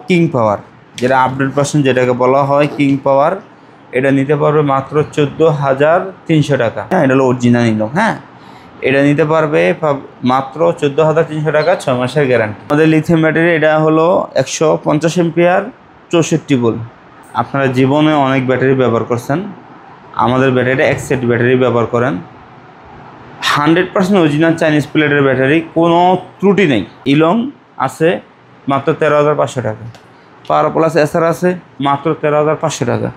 King পাওয়ার, যেটা update version যেটাকে বলা হয় কিং পাওয়ার। এটা নিতে পারবে মাত্র 14,300 টাকা। হ্যাঁ, এটা হলো অরিজিনাল ইলং। হ্যাঁ, এটা নিতে পারবে মাত্র 14,300 টাকা, 6 মাসের গ্যারান্টি। আমাদের লিথিয়াম ব্যাটারি এটা হলো 150 এম্পিয়ার 64 ভোল্ট। আপনারা জীবনে অনেক ব্যাটারি ব্যবহার করছেন, আমাদের ব্যাটারিটা এক্সেট ব্যাটারি ব্যবহার করেন। 100% অরিজিনাল চাইনিজ প্লেটের ব্যাটারি, কোনো ত্রুটি নেই। ইলং আছে মাত্র 13,500 টাকা। পাওয়ার প্লাস এসআর আছে মাত্র 13,500 টাকা।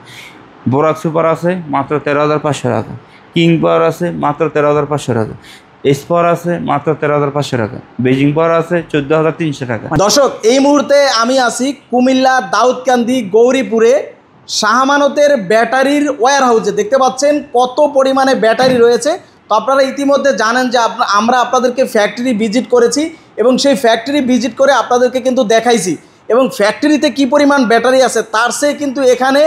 বোরাক সুপার আছে মাত্র 13,500 টাকা। কিং পাওয়ার আছে মাত্র 13,500 টাকা। এস পাওয়ার আছে মাত্র 13,500 টাকা। বেজিং পাওয়ার আছে 14,300 টাকা। দর্শক, এই মুহূর্তে আমি আছি কুমিল্লা দাউদকান্দি গৌরীপুরে শাহমানতের ব্যাটারির ওয়্যার হাউসে। দেখতে পাচ্ছেন কত পরিমাণে ব্যাটারি রয়েছে। তো আপনারা ইতিমধ্যে জানেন যে আমরা আপনাদেরকে ফ্যাক্টরি ভিজিট করেছি এবং সেই ফ্যাক্টরি ভিজিট করে আপনাদেরকে কিন্তু দেখাইছি, এবং ফ্যাক্টরিতে কি পরিমাণ ব্যাটারি আছে তার চেয়ে কিন্তু এখানে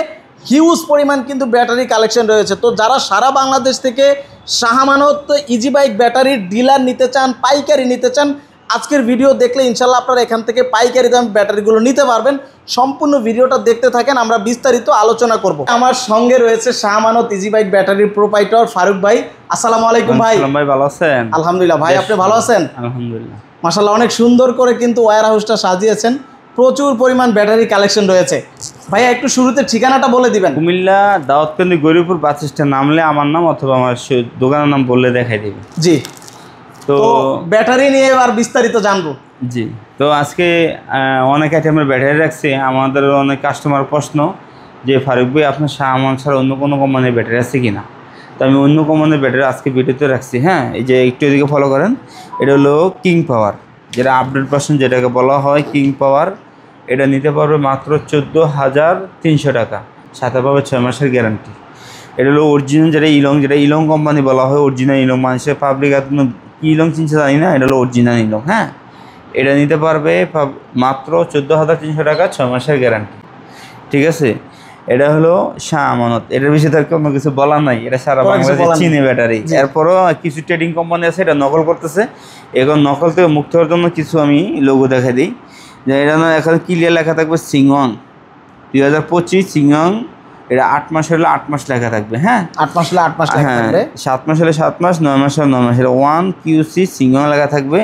হিউজ পরিমাণ কিন্তু ব্যাটারি কালেকশন রয়েছে। তো যারা সারা বাংলাদেশ থেকে শাহমানত ইজি বাইক ব্যাটারির ডিলার নিতে চান, পাইকারি নিতে চান, আজকের ভিডিও দেখলে ইনশাল্লাহ আপনারা এখান থেকে পাইকারি দাম ব্যাটারিগুলো নিতে পারবেন। সম্পূর্ণ ভিডিওটা দেখতে থাকেন, আমরা বিস্তারিত আলোচনা করব। আমার সঙ্গে রয়েছে শাহমানত ইজি বাইক ব্যাটারির প্রোপাইটর ফারুক ভাই। আসসালামু আলাইকুম ভাই। ভাই ভালো আছেন? আলহামদুলিল্লাহ ভাই, আপনি ভালো আছেন? আলহামদুলিল্লাহ। মাশাআল্লাহ, অনেক সুন্দর করে কিন্তু ওয়্যার হাউসটা সাজিয়েছেন, প্রচুর পরিমাণ ব্যাটারি কালেকশন রয়েছে। ভাইয়া একটু শুরুতে ঠিকানাটা বলে দিবেন। কুমিল্লা দাউদকান্দি গৌরীপুর বাস স্ট্যান্ড নামলে আমার নাম অথবা আমার দোকানের নাম বললে দেখাই দেবে। জি, তো ব্যাটারি নিয়ে এবার বিস্তারিত জানবো। জি, তো আজকে অনেক আইটেমের ব্যাটারি রাখছি। আমাদের অনেক কাস্টমার প্রশ্ন যে ফারুক ভাই আপনার শাহমান ছাড়া অন্য কোনো কোম্পানির ব্যাটারি আছে কি না। তো আমি অন্য কোম্পানির ব্যাটারি আজকে ভিডিওতে রাখছি। হ্যাঁ, এই যে একটু এদিকে ফলো করেন, এটা হলো কিং পাওয়ার, যেটা আপডেট ভার্সন যেটাকে বলা হয় কিং পাওয়ার। এটা নিতে পারবে মাত্র 14,300 টাকা, সাথে পাবে 6 মাসের গ্যারান্টি। এটা হলো অরিজিনাল যেটা ইলং কোম্পানি বলা হয়, অরিজিনাল ইলং। মানুষের পাবলিক এখনো কি ইলং চিনছে জানি না, এটা হলো অরিজিনাল ইলং। হ্যাঁ, এটা নিতে পারবে মাত্র 14,300 টাকা, 6 মাসের গ্যারান্টি। ঠিক আছে, এটা হলো শাহমানত। এটার বিষয়ে তার কোনো কিছু বলার নাই, এটা সারা বাংলাদেশে চিনে ব্যাটারি। এরপরও কিছু ট্রেডিং কোম্পানি আছে এটা নকল করতেছে। এখন নকল থেকে মুক্ত হওয়ার জন্য কিছু আমি লোগো দেখা দিই, যে এটা এখন ক্লিয়ার লেখা থাকবে সিংহং 2025 সিংহং। এটা 8 মাস হলে 8 মাস লেখা থাকবে। হ্যাঁ, 8 মাস হলে 8 মাস লেখা থাকবে। 7 মাস হলে 7 মাস, 9 মাস হলে 9 মাস। এটা 1 QC সিংহং লেখা থাকবে।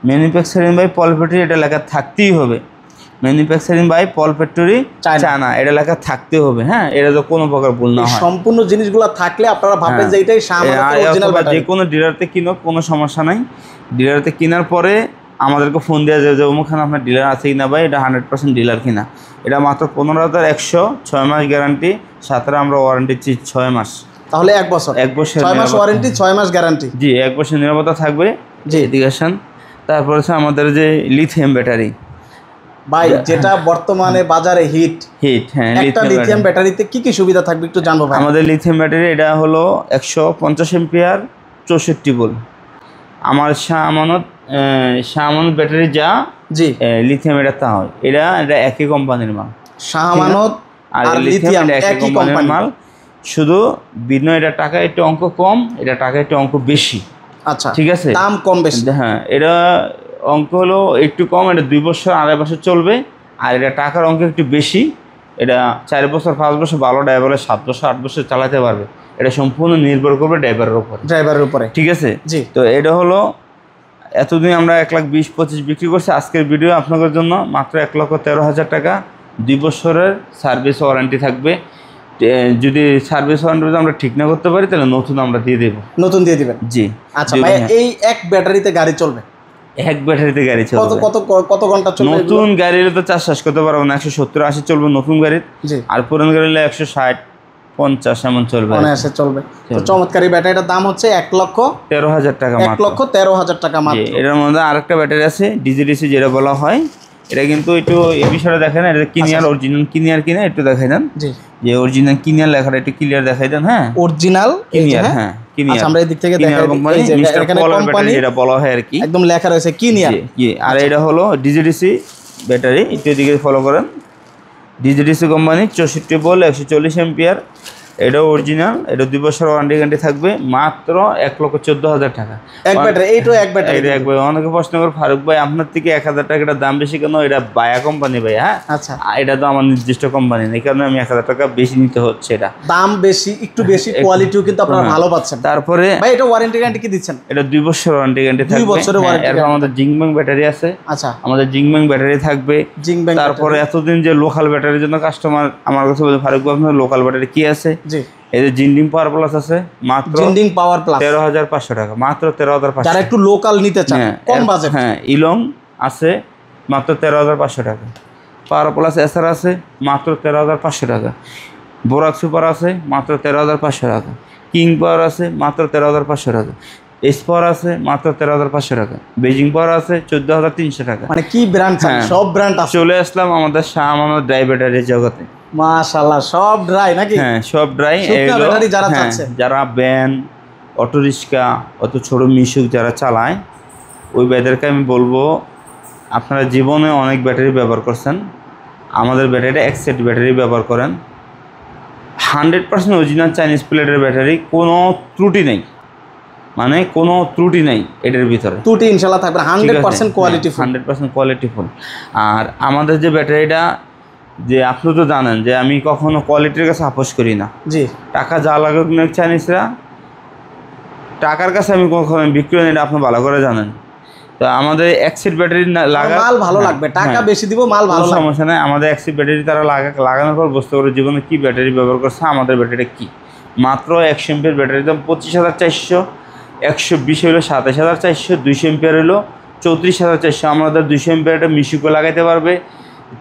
ম্যানুফ্যাকচারিং বাই পল ফ্যাক্টরি, এটা লেখা থাকতেই হবে। Manufacturing by Paul factory China, এটা লেখা থাকতে হবে। হ্যাঁ, এটা তো কোনো প্রকার ভুল না হয়। সম্পূর্ণ জিনিসগুলো থাকলে আপনারা ভাববেন যে এটাই শাহমানতের অরিজিনাল ব্যাটারি। যে কোনো ডিলারতে কিনো, কোনো সমস্যা নাই। ডিলারতে কেনার পরে আমাদেরকে ফোন দেওয়া যায় যে অমুকখানে আপনার ডিলার আছে কিনা ভাই, এটা 100% ডিলার কিনা। এটা মাত্র 15,100, 6 মাস গ্যারান্টি, সাথে আমরা ওয়ারেন্টি 6 মাস। তাহলে 1 বছর, 1 বছর 6 মাস ওয়ারেন্টি, 6 মাস গ্যারান্টি। জি, 1 বছর নিরাপত্তা থাকবে। জি, এদিকে আসেন। তারপর হচ্ছে আমাদের যে লিথিয়াম ব্যাটারি ভাই, যেটা বর্তমানে বাজারে হিট। হ্যাঁ, একটা লিথিয়াম ব্যাটারিতে কি কি সুবিধা থাকবে একটু জানবো ভাই। আমাদের লিথিয়াম ব্যাটারি এটা হলো 150 এম্পিয়ার 64 ভোল্ট। আমার শাহমানত ব্যাটারি যা জি লিথিয়াম এটা তা হয়, এটা একই কোম্পানির মাল। শাহমানত আর লিথিয়াম একই কোম্পানির মাল, শুধু ভিন্ন এটা টাকা একটু অঙ্ক কম, এটা টাকা একটু অঙ্ক বেশি। আচ্ছা, ঠিক আছে, দাম কম বেশি। হ্যাঁ, এটা অঙ্ক হলো একটু কম, এটা 2 বছর 2.5 বছর চলবে। আর এটা টাকার অঙ্ক একটু বেশি, এটা 4 বছর 5 বছর, ভালো ড্রাইভারে 7 বছর 8 বছর চালাতে পারবে। এটা সম্পূর্ণ নির্ভর করবে ড্রাইভারের উপরে। ঠিক আছে, জি। তো এটা হলো এতদিন আমরা 1,20,25 বিক্রি করছি। আজকের ভিডিও আপনাদের জন্য মাত্র 1,13,000 টাকা। 2 বছরের সার্ভিস ওয়ারেন্টি থাকবে। যদি সার্ভিস ওয়ারেন্টি আমরা ঠিক না করতে পারি তাহলে নতুন আমরা দিয়ে দেবো। নতুন দিয়ে দেবেন? জি। আচ্ছা ভাই, এই এক ব্যাটারিতে গাড়ি চলবে? এক ব্যাটারিতে গাড়ি চলবে। কত ঘন্টা চলবে? নতুন গাড়ির তো চার্জ শেষ করতে পারবো না, 170-80 চলবে নতুন গাড়ির। আর পুরান গাড়ি 160-50 এমন চলবে, অনায়াসে চলবে। তো চমৎকার এই ব্যাটারিটার দাম হচ্ছে 1,13,000 টাকা। 1,13,000 টাকা মাত্র। এটার মধ্যে আরেকটা ব্যাটারি আছে ডিজিডিসি যেটা বলা হয়, এটা কিন্তু একটু এই বিষয়টা দেখেন। এটা কিনিয়ার, অরিজিনাল কিনিয়ার কিনা একটু দেখাই দেন। জি, যে অরিজিনাল কিনিয়ার লেখাটা একটু ক্লিয়ার দেখাই দেন। হ্যাঁ, অরিজিনাল কিনিয়ার। হ্যাঁ, কিনিয়ার। আমরা এই দিক থেকে দেখাই কোম্পানি, এখানে কোম্পানি যেটা বলা হয় আর কি, একদম লেখা রয়েছে কিনিয়ার। আর এটা হলো ডিজিডিসি ব্যাটারি, একটু এদিকে ফলো করেন। DGDC company 64 volt 140 ampere. এটা অরিজিনাল, এটা 2 বছর ওয়ারেন্টি গ্যারান্টি থাকবে, মাত্র 1,14,000 টাকা। এক ব্যাটারি, এইটা এক ব্যাটারি। এটা একবার অনেকে প্রশ্ন করে ফারুক ভাই আপনার থেকে 1,000 টাকাটা দাম বেশি কেন? এটা বায়া কোম্পানি ভাই। হ্যাঁ আচ্ছা, এটা তো আমার নির্দিষ্ট কোম্পানি, এই কারণে আমি 1,000 টাকা বেশি নিতে হচ্ছে। এটা দাম বেশি, একটু বেশি, কোয়ালিটিও কিন্তু আপনারা ভালো পাচ্ছেন। তারপরে ভাই এটা ওয়ারেন্টি গ্যারান্টি কি দিচ্ছেন? এটা 2 বছর ওয়ারেন্টি গ্যারান্টি থাকবে। 2 বছরের ওয়ারেন্টি। এরপর আমাদের জিংব্যাং ব্যাটারি আছে। আচ্ছা, আমাদের জিংব্যাং ব্যাটারি থাকবে। জিংব্যাং। তারপরে এতদিন যে লোকাল ব্যাটারির জন্য কাস্টমার আমার কাছে বলে ফারুক ভাই আপনার লোকাল ব্যাটারি কি আছে? জি, এই যে জিন্ডিং পাওয়ার প্লাস আছে, মাত্র জিন্ডিং পাওয়ার প্লাস 13,500 টাকা, মাত্র 13,500। যারা একটু লোকাল নিতে চান, কম বাজেট। হ্যাঁ ইলং আছে মাত্র 13,500 টাকা। পাওয়ার প্লাস এসআর আছে মাত্র 13,500 টাকা। বোরাক সুপার আছে মাত্র 13,500 টাকা। কিং পাওয়ার আছে মাত্র 13,500 টাকা। এস পাওয়ার আছে মাত্র 13,500 টাকা। বেজিং পাওয়ার আছে 14,300 টাকা। মানে কি ব্র্যান্ড চান? সব ব্র্যান্ড আছে। চলে আসলাম আমাদের শাহ আমানত ড্রাই ব্যাটারির জগতে। মাশাআল্লাহ, সব ড্রাই নাকি? হ্যাঁ সব ড্রাই। ব্যাটারি যারা চাচ্ছে, যারা ভ্যান, অটো রিক্সা, অত ছোট মিশুক যারা চালায়, ওই ব্যাটারিকে আমি বলবো আপনারা জীবনে অনেক ব্যাটারি ব্যবহার করছেন, আমাদের ব্যাটারিটা এক্সেট ব্যাটারি ব্যবহার করেন। 100% অরিজিনাল চাইনিজ প্লেটের ব্যাটারি, কোনো ত্রুটি নেই, মানে কোনো ত্রুটি নেই এটার ভিতরে। ত্রুটি ইনশাআল্লাহ থাকবে। 100% কোয়ালিটি, 100% কোয়ালিটিফুল। আর আমাদের যে ব্যাটারিটা, যে আপনি তো জানেন যে আমি কখনো কোয়ালিটির কাছে আপোষ করি না। জি, টাকা যা লাগুক না চাইনিজরা, টাকার কাছে আমি কখনো বিক্রি করি না, এটা আপনি ভালো করে জানেন। তো আমাদের এক্সিড ব্যাটারি লাগা মাল ভালো লাগবে, টাকা বেশি দিব, মাল ভালো লাগবে, সমস্যা নেই। আমাদের এক্সিড ব্যাটারি তারা লাগানোর পর বুঝতে পারে জীবনে কী ব্যাটারি ব্যবহার করছে, আমাদের ব্যাটারিটা কী। মাত্র 100 এমপিয়ার ব্যাটারির দাম 25,400, 120 হলো 27,400, 200 এমপিয়ার হলো 34,400। আমাদের 200 এমপিয়ারটা মিশুকও লাগাইতে পারবে,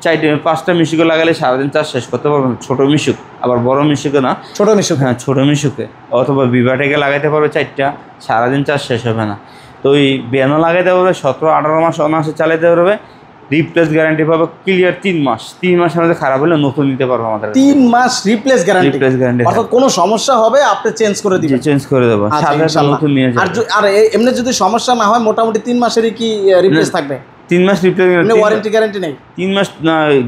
5টা মিশুকে লাগালে সারাদিন চার্জ শেষ করতে পারবেন। ছোটো মিশুক, আবার বড় মিশুকে না, ছোটো মিশুক। হ্যাঁ ছোটো মিশুকে, অথবা বিভাটেকে লাগাইতে পারবে 4টা, সারাদিন চার্জ শেষ হবে না। তো ওই ব্যানও লাগাইতে পারবে, 17-18 মাস অনায়াসে চালাইতে পারবে। রিপ্লেস গ্যারান্টি পাবে ক্লিয়ার 3 মাস। 3 মাসের মধ্যে খারাপ হলে নতুন নিতে পারবো আমাদের। 3 মাস রিপ্লেস গ্যারান্টি। রিপ্লেস গ্যারান্টি, অর্থাৎ কোনো সমস্যা হবে আপনি চেঞ্জ করে দিবেন। চেঞ্জ করে দেবো, সাথে সাথে নতুন নিয়ে যাবেন। আর এমনি যদি সমস্যা না হয়, মোটামুটি 3 মাসেরই কি রিপ্লেস থাকবে? 3 মাস রিপ্লেস গ্যারান্টি, ওয়ারেন্টি গ্যারান্টি নেই। 3 মাস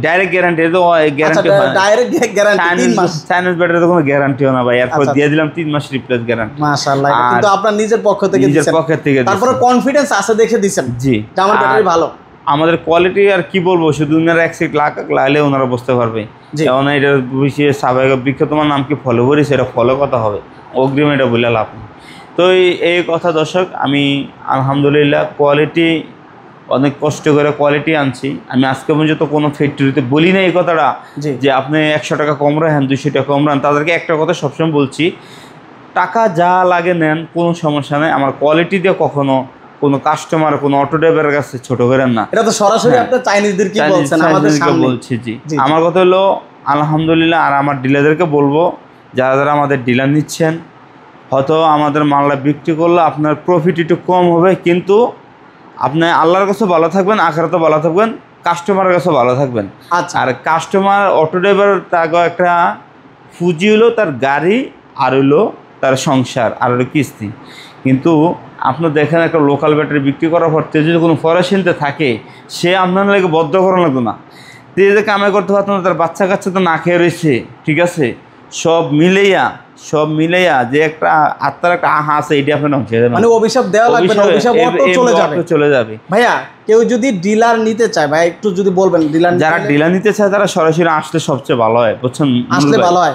ডাইরেক্ট গ্যারান্টি, তো গ্যারান্টি হয় ডাইরেক্ট গ্যারান্টি 3 মাস। চাইনিজ ব্যাটারি তো কোনো গ্যারান্টিও না ভাই, এরপর দিয়ে দিলাম 3 মাস রিপ্লেস গ্যারান্টি। মাশাআল্লাহ, এটা কিন্তু আপনার নিজের পক্ষ থেকে দিয়েছেন, নিজের পক্ষ থেকে। তারপরে কনফিডেন্স আছে দেখে দিবেন জি, যে আমার ব্যাটারি ভালো। আমাদের কোয়ালিটি আর কি বলবো, শুধু ওনারা এক্সিট লাগলে ওনারা বুঝতে পারবে। যেমন এটার বিষয়ে স্বাভাবিক বিখ্যাত তোমার নাম কি ফলো করি, সেটা ফলো কথা হবে, অগ্রিম এটা বলে লাভ নেই। তো এই কথা দর্শক, আমি আলহামদুলিল্লাহ কোয়ালিটি অনেক কষ্ট করে কোয়ালিটি আনছি। আমি আজকে পর্যন্ত কোনো ফ্যাক্টরিতে বলি না এই কথাটা যে আপনি 100 টাকা কম রাখেন, 200 টাকা কম রাখেন। তাদেরকে একটা কথা সবসময় বলছি, টাকা যা লাগে নেন, কোনো সমস্যা নেই। আমার কোয়ালিটি দিয়ে কখনো কোনো কাস্টমার, কোনো অটো ড্রাইভারের কাছে ছোট করেন না। এটা তো সরাসরি আপনি চাইনিজদের কি বলছেন, আমাদের সামনে বলছি। জি, আমার কথা হলো আলহামদুলিল্লাহ। আর আমার ডিলারদেরকে বলবো, যারা যারা আমাদের ডিলার নিচ্ছেন, হয়তো আমাদের মালটা বিক্রি করলে আপনার প্রফিট একটু কম হবে, কিন্তু আপনি আল্লাহর কাছে ভালো থাকবেন, আখেরাতে ভালো থাকবেন, কাস্টমারের কাছে ভালো থাকবেন। আচ্ছা, আর কাস্টমার অটো ড্রাইভার তাকে একটা পুঁজি হলো তার গাড়ি, আর হলো তার সংসার, আর হলো কিস্তি। কিন্তু আপনি দেখেন একটা লোকাল ব্যাটারি বিক্রি করার পর যদি কোনো ফরাসিনতে থাকে, সে আপনার লাগে বদ্ধ করা লাগতো না, যে কামাই করতে পারতো না, তার বাচ্চা কাচ্চা তো না খেয়ে রয়েছে, ঠিক আছে। সব মিলাইয়া যে একটা আত্মার একটা আহা আছে, এটা আপনার ধ্বংস হয়ে যাবে। মানে অভিশাপ দেওয়া লাগবে না, অভিশাপ অটো চলে যাবে। ভাইয়া কেউ যদি ডিলার নিতে চায়, ভাই একটু যদি বলবেন, যারা ডিলার নিতে চায় তারা সরাসরি আসলে সবচেয়ে ভালো হয়, বুঝছেন? আসলে ভালো হয়।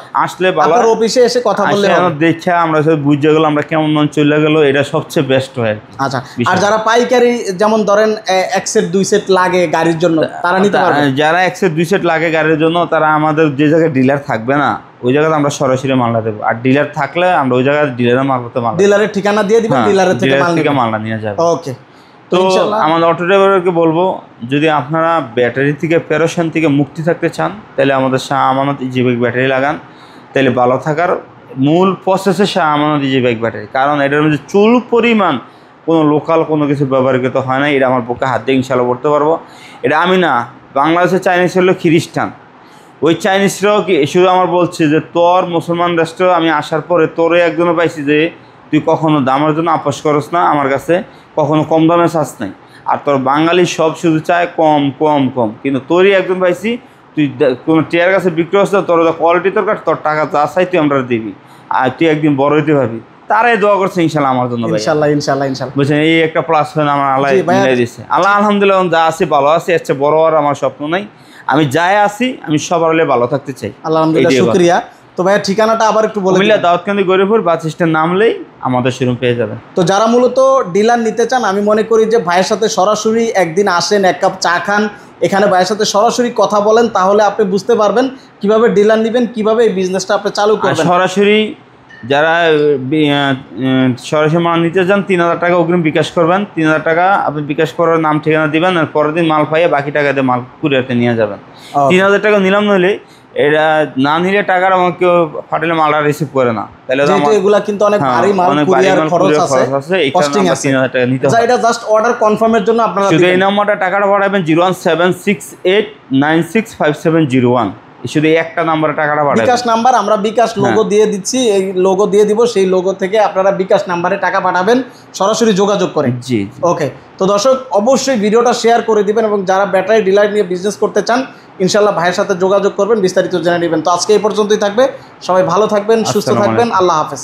আপনার অফিসে এসে কথা বললে দেখে আমরা সব বুঝে গেল আমরা কেমন মন চলে গেল, এটা সবচেয়ে বেস্ট হয়। আচ্ছা, আর যারা পাইকারি, যেমন ধরেন 1 সেট 2 সেট লাগে গাড়ির জন্য, তারা নিতে পারবে। যারা 1 সেট 2 সেট লাগে গাড়ির জন্য, তারা আমাদের যে জায়গায় ডিলার থাকবে না, ওই জায়গায় আমরা সরাসরি মালটা দেবো। আর ডিলার থাকলে আমরা ওই জায়গায় ডিলারের মালটা ডিলারের ঠিকানা দিয়ে দিবেন, ডিলারের থেকে মালটা নিয়ে যাবে। ওকে। তো আমাদের অটো ড্রাইভারকে বলবো, যদি আপনারা ব্যাটারি থেকে পেরেশান থেকে মুক্তি থাকতে চান, তাহলে আমাদের Shah Amanat easy bike battery লাগান, তাহলে ভালো থাকার মূল প্রসেসে Shah Amanat easy bike battery. কারণ এটার মধ্যে চুল পরিমাণ কোনো লোকাল কোনো কিছু ব্যবহৃত হয় না। এটা আমার পক্ষে হাত দিয়ে ইনশাল্লাহ করতে পারবো। এটা আমি না, বাংলাদেশের চাইনিজ হলো খ্রিস্টান, ওই চাইনিজরাও কি শুধু আমার বলছে যে তোর মুসলমান রাষ্ট্র আমি আসার পরে তোরে একজনও পাইছি যে তুই কখনো দামের জন্য আপোষ করস না, আমার কাছে কখনো কম দামে চাস নাই। আর তোর বাঙালি সব শুধু চায় কম কম কম, কিন্তু তোরই একজন পাইছি তুই কোনো টিয়ার কাছে বিক্রি হচ্ছে তোর কোয়ালিটি দরকার, তোর টাকা যা চাই তুই আমরা দিবি, আর তুই একদিন বড় হইতে পারবি। তারাই দোয়া করছে ইনশাল্লাহ আমার জন্য ভাই। ইনশাল্লাহ ইনশাল্লাহ ইনশাল্লাহ। বুঝছেন, এই একটা প্লাস পয়েন্ট আমার আল্লাহ জি ভাইয়া। মিলাই দিচ্ছে। আল্লাহ আলহামদুলিল্লাহ যা আছি ভালো আছি, এর চেয়ে বড় হওয়ার আমার স্বপ্ন নাই। আমি যাই আছি আমি সবার হলে ভালো থাকতে চাই। আলহামদুলিল্লাহ, এইটাই শুকরিয়া। তো ভাইয়া ঠিকানাটা আবার একটু বলে কুমিল্লা দিন। দাউদকান্দি গরিপুর বাস স্ট্যান্ড নামলেই আমাদের শোরুম পেয়ে যাবেন। তো যারা মূলত ডিলার নিতে চান, আমি মনে করি যে ভাইয়ের সাথে সরাসরি একদিন আসেন, এক কাপ চা খান, এখানে ভাইয়ের সাথে সরাসরি কথা বলেন, তাহলে আপনি বুঝতে পারবেন কিভাবে ডিলার নেবেন, কিভাবে এই বিজনেসটা আপনি চালু আর করবেন। সরাসরি যারা সরাসরি মাল নিতে চান 3000 টাকা অগ্রিম বিকাশ করবেন। 3000 টাকা আপনি বিকাশ করার নাম ঠিকানা দিবেন, আর পরের দিন মাল পাইয়ে বাকি টাকা দিয়ে মাল কুরিয়ারতে নিয়ে যাবেন। 3000 টাকা নিলাম, নইলে এটা না নিলে টাকার আমাকে কেউ ফাটালে মালটা রিসিভ করে না, তাহলে তো যেহেতু আমার এগুলা কিন্তু অনেক ভারী মাল, অনেক ভারী কুরিয়ার মাল, খরচ কুরিয়ার আছে, খরচ আছে, এই কারণে কস্টিং আমরা আছে। 3000 টাকা নিতে আচ্ছা, হয়। এটা জাস্ট অর্ডার কনফার্মের জন্য আপনারা শুধু এই দিবেন। নাম্বারটা টাকাটা পাঠাবেন 01768965701। শুধু এই একটা নাম্বারে টাকাটা পাঠাবেন। বিকাশ নাম্বার, আমরা বিকাশ লোগো দিয়ে দিচ্ছি, এই লোগো দিয়ে দিব, সেই লোগো থেকে আপনারা বিকাশ নাম্বারে টাকা পাঠাবেন সরাসরি যোগাযোগ করেন। জি। ওকে, তো দর্শক অবশ্যই ভিডিওটা শেয়ার করে দিবেন, এবং যারা ব্যাটারি ডিলার নিয়ে বিজনেস করতে চান ইনশাল্লাহ ভাইয়ের সাথে যোগাযোগ করবেন, বিস্তারিত জেনে নেবেন। তো আজকে এই পর্যন্তই থাকবে, সবাই ভালো থাকবেন, সুস্থ আসসালামু থাকবেন, আল্লাহ হাফেজ।